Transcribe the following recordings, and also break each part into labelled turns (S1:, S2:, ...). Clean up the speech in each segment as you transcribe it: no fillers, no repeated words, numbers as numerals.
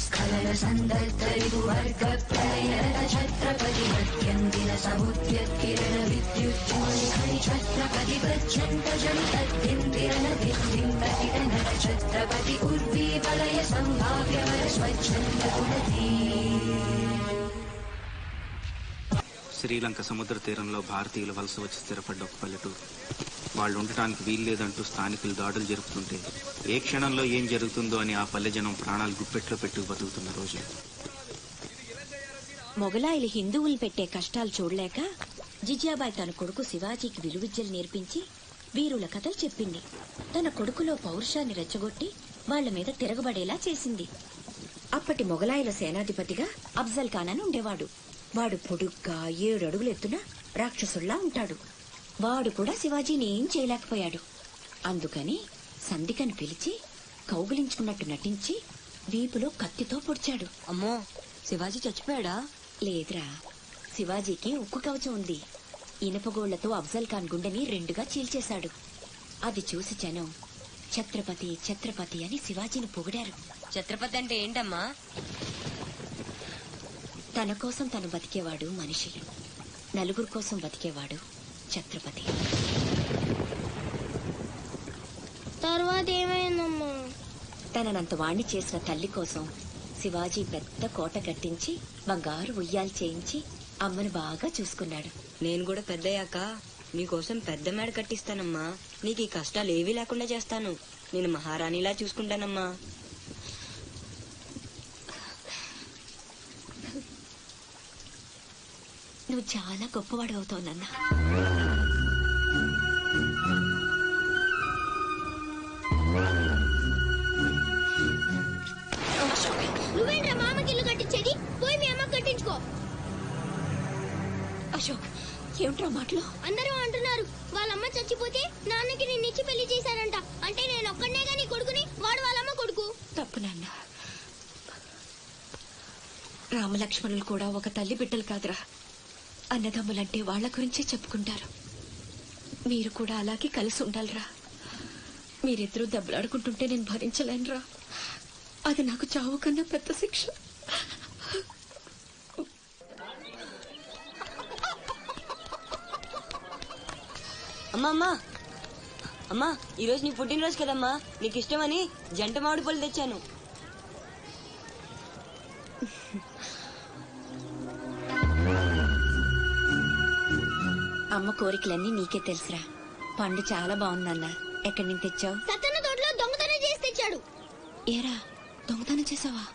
S1: स्खलन सन्दर्तरिपुवर्ग प्रलयरत छत्रपति मध्यन्दिन समुद्यत्किरण विद्युज्ज्वलितै छत्रपति प्रचण्ड जनितद्दिन्दिरन दिन्दिं प्रतिटनत छत्रपति उर्वी वलय सम्भाव्यवर स्वच्छन्द कुलती।
S2: శ్రీలంక సముద్ర తీరంలో భారతీయులు వలస వచ్చి స్థిరపడ్డ ఒక పల్లెటూరు. వాళ్ళు ఉండటానికి వీల్లేదంటూ స్థానికులు దాడులు జరుపుతుంటే ఏ క్షణంలో ఏం జరుగుతుందో అని ఆ పల్లె జనం ప్రాణాలు గుప్పెట్లో పెట్టుకు బతుకుతున్న రోజు.
S3: మొగలాయిలు హిందువులు పెట్టే కష్టాలు చూడలేక జిజియాబాయి తన కొడుకు శివాజీకి విలువిద్యలు నేర్పించి వీరుల కథలు చెప్పింది. తన కొడుకులో పౌరుషాన్ని రెచ్చగొట్టి వాళ్ల మీద తిరగబడేలా చేసింది. అప్పటి మొగలాయిల సేనాధిపతిగా అఫ్జల్ ఖాన్ అని ఉండేవాడు. వాడు పొడుగ్గా 7 అడుగులు ఎత్తున రాక్షసుల్లా ఉంటాడు. వాడు కూడా శివాజీని ఏం చేయలేకపోయాడు. అందుకని సంధికని పిలిచి కౌగిలించుకున్నట్టు నటించి వీపులో కత్తితో పొడిచాడు.
S4: అమ్మో, శివాజీ చచ్చిపోయాడా?
S3: లేదురా, శివాజీకి ఉక్కు కవచం ఉంది. ఇనపగోళ్లతో అఫ్జల్ ఖాన్ గుండెని 2గా చీల్చేశాడు. అది చూసి జనం ఛత్రపతి ఛత్రపతి అని శివాజీని పొగిడారు.
S4: ఛత్రపతి అంటే ఏంటమ్మా?
S3: తన కోసం తను బతికేవాడు మనిషి, నలుగురు కోసం బతికేవాడు ఛత్రపతి.
S5: తర్వాత ఏమైందమ్మా?
S3: తననంత వాణ్ణి చేసిన తల్లి కోసం శివాజీ పెద్ద కోట కట్టించి బంగారు ఉయ్యాలు చేయించి అమ్మను బాగా చూసుకున్నాడు.
S4: నేను కూడా పెద్దయ్యాక నీకోసం పెద్ద మేడ కట్టిస్తానమ్మా. నీకు ఈ కష్టాలు ఏవీ లేకుండా చేస్తాను. నేను మహారాణిలా చూసుకుంటానమ్మా.
S3: నువ్వు చాలా గొప్పవాడు అవుతావు నాన్న.
S5: నువ్వేంట్రా మామకి ఇల్లు కట్టించేది? పోయి మీ అమ్మ కట్టించుకో.
S3: అశోక్, ఏమిట్రా మాటలు?
S5: అందరూ అంటున్నారు వాళ్ళమ్మ చచ్చిపోతే నాన్నకి నిన్నిచ్చి పెళ్లి చేశారంట. అంటే నేను ఒక్కడనే గాని కొడుకుని, వాడు వాళ్ళమ్మ కొడుకు.
S3: తప్పు నాన్న. రామలక్ష్మణులు కూడా ఒక తల్లి బిడ్డలు కాదురా. అన్నదమ్ములంటే వాళ్ల గురించే చెప్పుకుంటారు. మీరు కూడా అలాగే కలిసి ఉండాలిరా. మీరిద్దరూ దెబ్బలాడుకుంటుంటే నేను భరించలేనురా. అది నాకు చావు కన్నా పెద్ద శిక్ష.
S4: అమ్మా అమ్మా, ఈరోజు నీ పుట్టినరోజు కదమ్మా. నీకు ఇష్టమని జంట మామిడి పళ్ళు తెచ్చాను.
S3: అమ్మ కోరికలన్నీ నీకే తెలుసురా. పండు చాలా బాగుందన్నా. ఎక్కడి నుంచి తెచ్చావు?
S5: సత్తన్న తోటలో దొంగతనం చేసి తెచ్చాడు.
S3: ఏరా, దొంగతనం చేసావా?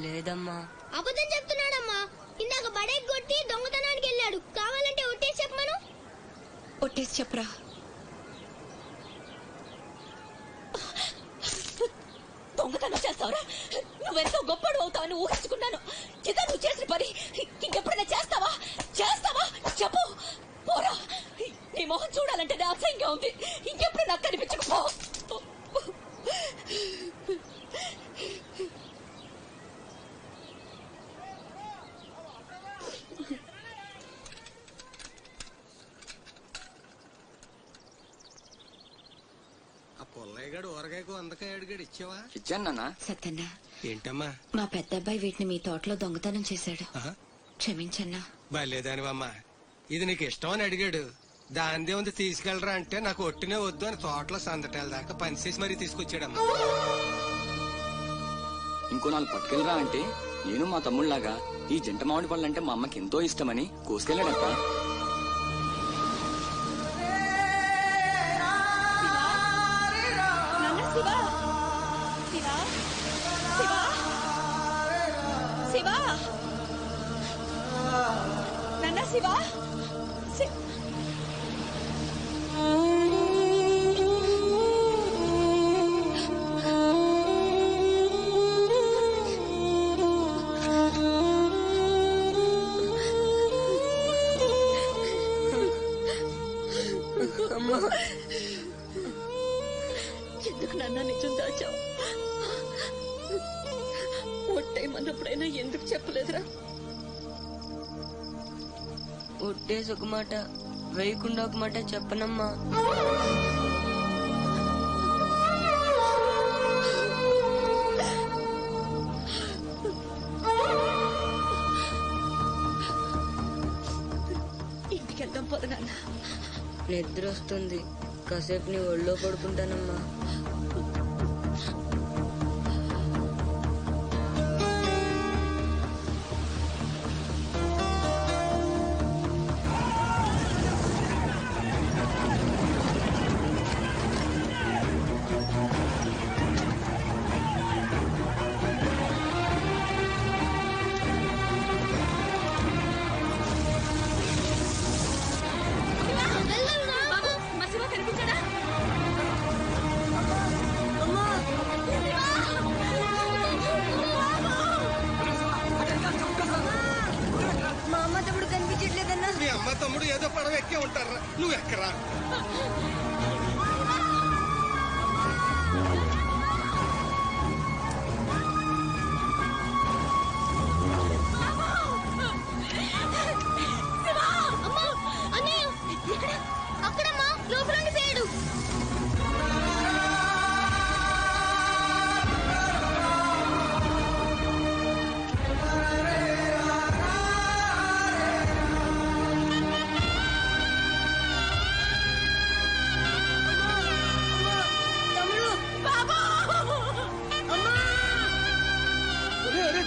S4: లేదమ్మా.
S5: అబద్ధం చెప్తున్నాడమ్మా. ఇందాక బడేకి కొట్టి దొంగతనానికి వెళ్ళాడు. కావాలంటే ఒట్టేసి చెప్పమను.
S3: ఒట్టేసి చెప్పరా. దొంగతనం చేస్తావురా? నువ్వెంతో గొప్పడు అవుతావని ఊహించుకున్నాను. ఇదా నువ్వు చేసిన పని ఇంకెప్పుడైనా చేస్తావా? చెప్పు. పోరా, నీ మొహం చూడాలంటే అసహ్యంగా ఉంది. ఇంకెప్పుడు నాకు కనిపించకపో.
S6: పుల్లయ్యగాడు ఊరగాయకు వందకాయ అడిగాడు, ఇచ్చావా?
S7: ఇచ్చాను.
S3: సత్తన్న,
S6: ఏంటమ్మా?
S3: మా పెద్ద అబ్బాయి వీటిని మీ తోటలో దొంగతనం చేశాడు. క్షమించన్నా.
S6: బలేదానివమ్మా. ఇది నీకు ఇష్టం అని అడిగాడు. దాందే ఉంది తీసుకెళ్ళరా అంటే నాకు ఒట్టినే వద్దు అని తోటలో సందటాల దాకా పనిచేసి మరీ తీసుకొచ్చాడమ్మా.
S7: ఇంకో 4 పట్టుకెళ్ళరా అంటే నేను మా తమ్ముళ్లాగా ఈ జంట మామిడి పళ్ళు అంటే మా అమ్మకి ఎంతో ఇష్టమని కోసుకెళ్ళాడక్క.
S3: ఎందుకు నాన్న నిజం దాచావు? ఒట్టేమన్నప్పుడైనా ఎందుకు చెప్పలేదురా?
S4: ఒట్టేసి ఒక మాట, వేయకుండా ఒక మాట చెప్పనమ్మా. నిద్ర వస్తుంది, కాసేపు నీ ఒళ్ళో పడుకుంటానమ్మా. మా అమ్మ తమ్ముడు కనిపించట్లేదన్నా.
S6: మీ అమ్మ తమ్ముడు ఏదో పడవ ఎక్కే ఉంటారా, నువ్వు ఎక్కరా.
S5: అక్కడమ్మా లోపల పేడు.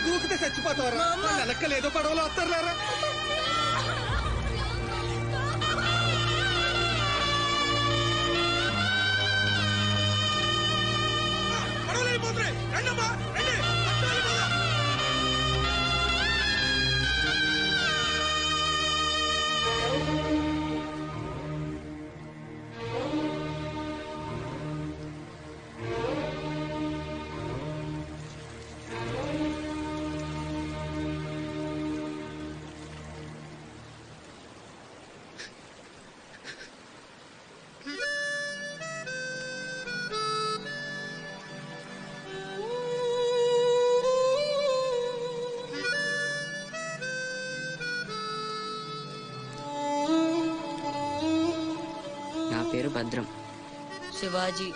S6: దూకితే చచ్చిపోతావరా, వెనక్కలు ఏదో పడవలో వస్తారా.
S4: నా పేరు భద్రం. శివాజీ.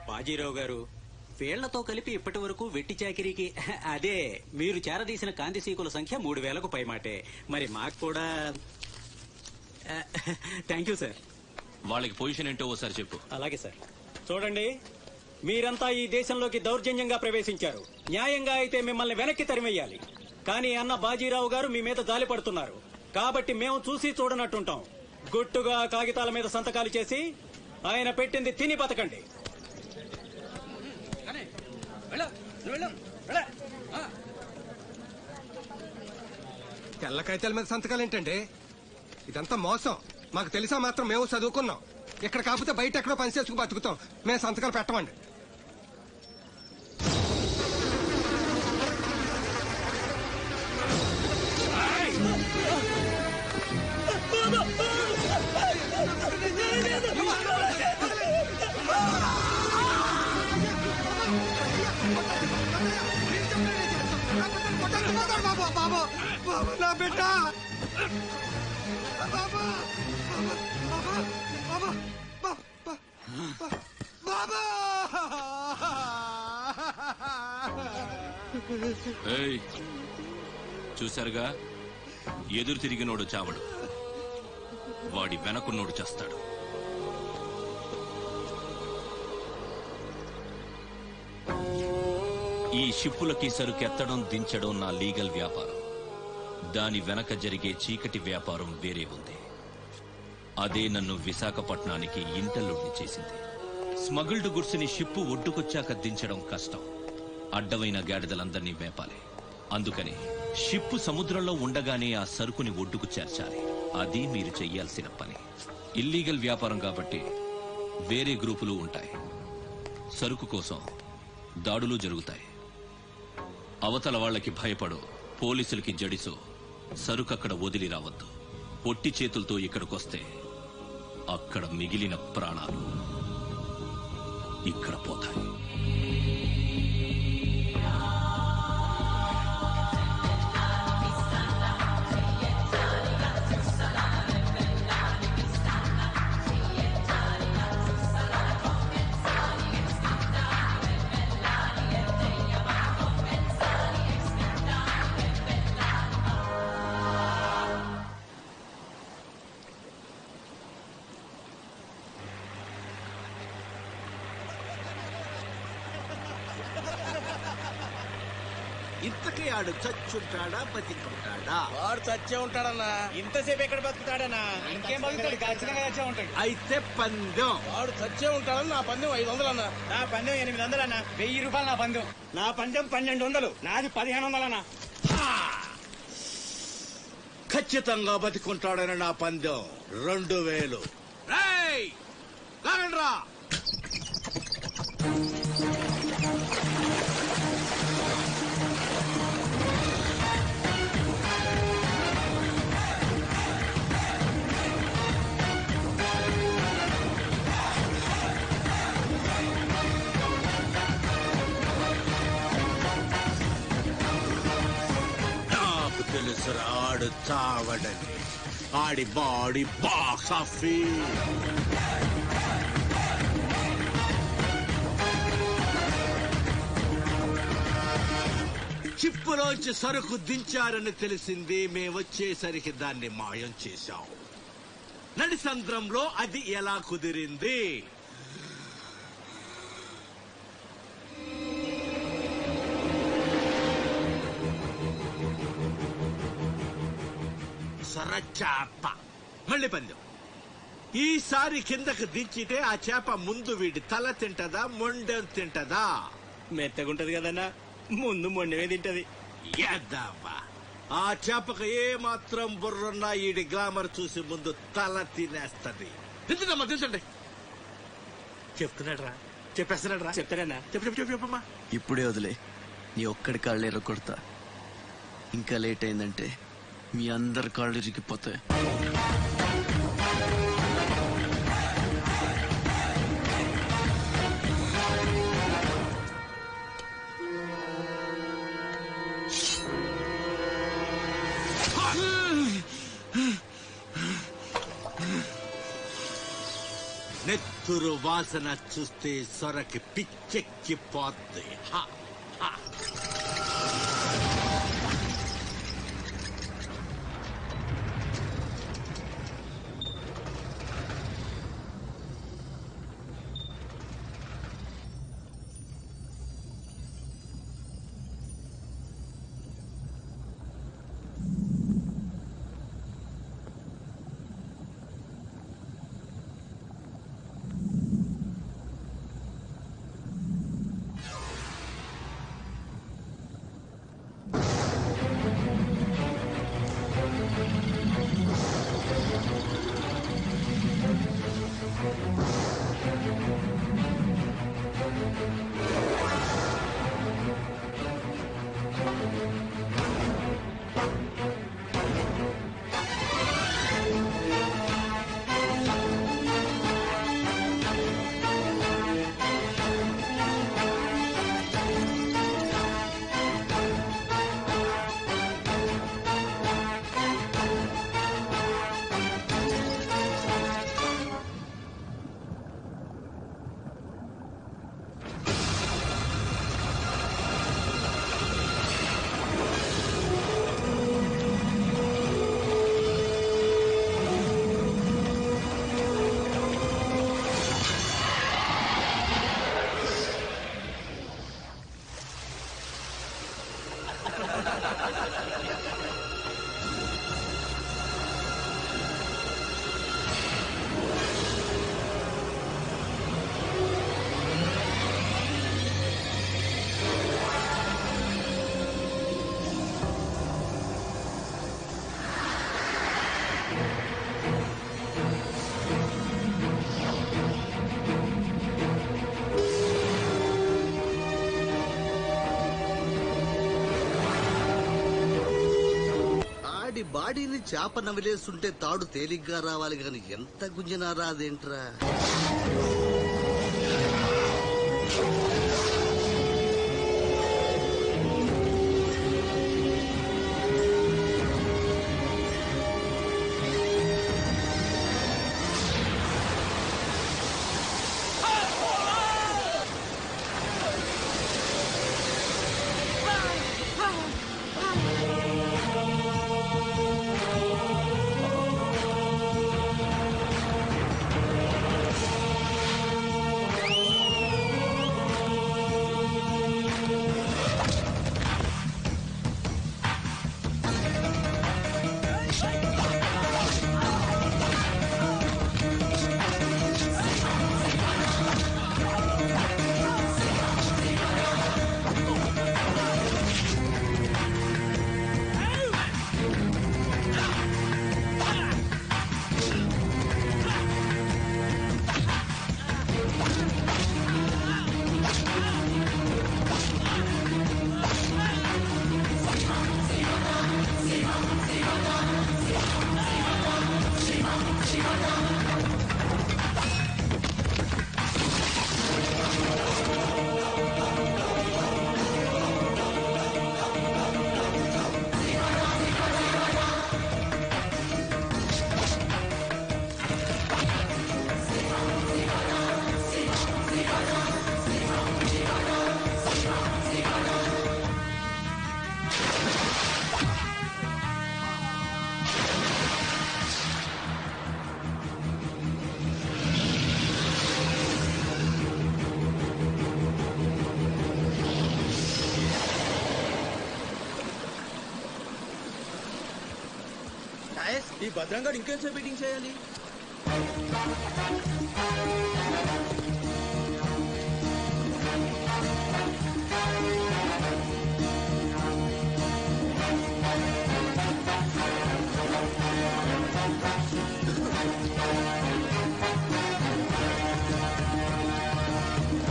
S8: బాజీరావు గారు, వీళ్లతో కలిపి ఇప్పటి వరకు వెట్టి చాకిరీకి అదే మీరు చేరదీసిన కాంతిసీకుల సంఖ్య 3000కు పైమాటే. మరి మాకు కూడా థ్యాంక్ యూ సార్.
S9: వాళ్ళకి పొజిషన్ ఏంటో ఓసారి చెప్పు.
S8: అలాగే సార్. చూడండి, మీరంతా ఈ దేశంలోకి దౌర్జన్యంగా ప్రవేశించారు. న్యాయంగా అయితే మిమ్మల్ని వెనక్కి తరిమెయ్యాలి. కానీ అన్న బాజీరావు గారు మీ మీద జాలి పడుతున్నారు. కాబట్టి మేము చూసి చూడనట్టుంటాం. గుట్టుగా కాగితాల మీద సంతకాలు చేసి ఆయన పెట్టింది తిని బతకండి.
S6: తెల్ల కాగితాల మీద సంతకాలు ఏంటండి? ఇదంతా మోసం. మాకు తెలిసా మాత్రం మేము చదువుకున్నాం. ఇక్కడ కాకపోతే బయట ఎక్కడో పని చేసుకు బతుకుతాం. మేము సంతకాలు పెట్టమండి. నా బిడ్డ
S9: చూశారుగా, ఎదురు తిరిగినోడు చావడు, వాడి వెనకున్నోడు చేస్తాడు. ఈ షిప్పులకి సరుకెత్తడం దించడం నా లీగల్ వ్యాపారం. దాని వెనక జరిగే చీకటి వ్యాపారం వేరే ఉంది. అదే నన్ను విశాఖపట్నానికి ఇంటల్లుడిని చేసింది. స్మగుల్డ్ గుడ్స్ని షిప్పు ఒడ్డుకొచ్చాక దించడం కష్టం. అడ్డమైన గాడిదలందర్నీ మేపాలి. అందుకని షిప్పు సముద్రంలో ఉండగానే ఆ సరుకుని ఒడ్డుకు చేర్చాలి. అది మీరు చెయ్యాల్సిన పని. ఇల్లీగల్ వ్యాపారం కాబట్టి వేరే గ్రూపులు ఉంటాయి. సరుకు కోసం దాడులు జరుగుతాయి. అవతల వాళ్ళకి భయపడు, పోలీసులకి జడిసో సరుకక్కడ వదిలి రావద్దు. పొట్టి చేతులతో ఇక్కడికొస్తే అక్కడ మిగిలిన ప్రాణాలు ఇక్కడ పోతాయి.
S10: ఇంతకీ ఆడు చచ్చుంటాడా బతికుంటాడా?
S8: వాడు చచ్చే ఉంటాడన్నా. ఇంతసేపు ఎక్కడ బతుకుతాడన్నా? ఇంకేం బతుకుతాడు, ఖచ్చితంగా చచ్చే ఉంటాడు.
S10: అయితే పందెం.
S8: వాడు చచ్చే ఉంటాడని నా పందెం 500 అన్నా. నా పందెం 800 అన్నా. 1000 రూపాయలు నా పందెం. నా పందెం 1200. నాది 1500 అన్నా.
S10: ఖచ్చితంగా బతికుంటాడని నా పందెం 2000. రేయ్ లాగండ్రా. తెలుసురా ఆడు చావడని. ఆడి బాడీ బాక్స్ ఆఫీస్. చిప్పులోంచి సరుకు దించారని తెలిసింది. మేమొచ్చేసరికి దాన్ని మాయం చేశాం. నడిసంద్రంలో అది ఎలా కుదిరింది? సొరచాప. మళ్ళీ పందెం. ఈసారి కిందకు దించితే ఆ చేప ముందు వీడి తల తింటదా మొండెం తింటదా?
S8: మెత్తగుంటది కదన్నా, ముందు మొండమే తింటది.
S10: యాదవ్వా, ఆ చేపకు ఏ మాత్రం బుర్రున్నా ఈడి గ్లామర్ చూసి ముందు తల తినేస్తది. దించడమ్మా, దించండి. చెప్తున్నాడు రా, చెప్పేస్తున్నాడు రా.
S8: చెప్తాడన్నా.
S10: చెప్పమ్మా.
S11: ఇప్పుడే వదిలే, నీ ఒక్కడి కాళ్ళు ఎర్రకొడతా. ఇంకా లేట్ అయిందంటే మీ అందరి కాళ్ళు ఇరిగిపోతాయి.
S10: నెత్తురు వాసన చూస్తే సొరకి పిచ్చెక్కిపోద్ది.
S12: బాడీని చేప నమిలేస్తుంటే తాడు తేలిగ్గా రావాలి గాని ఎంత గుంజినా రాదేంట్రా?
S13: ఈ భద్రంగా ఇంకేం బీటింగ్ చేయాలి?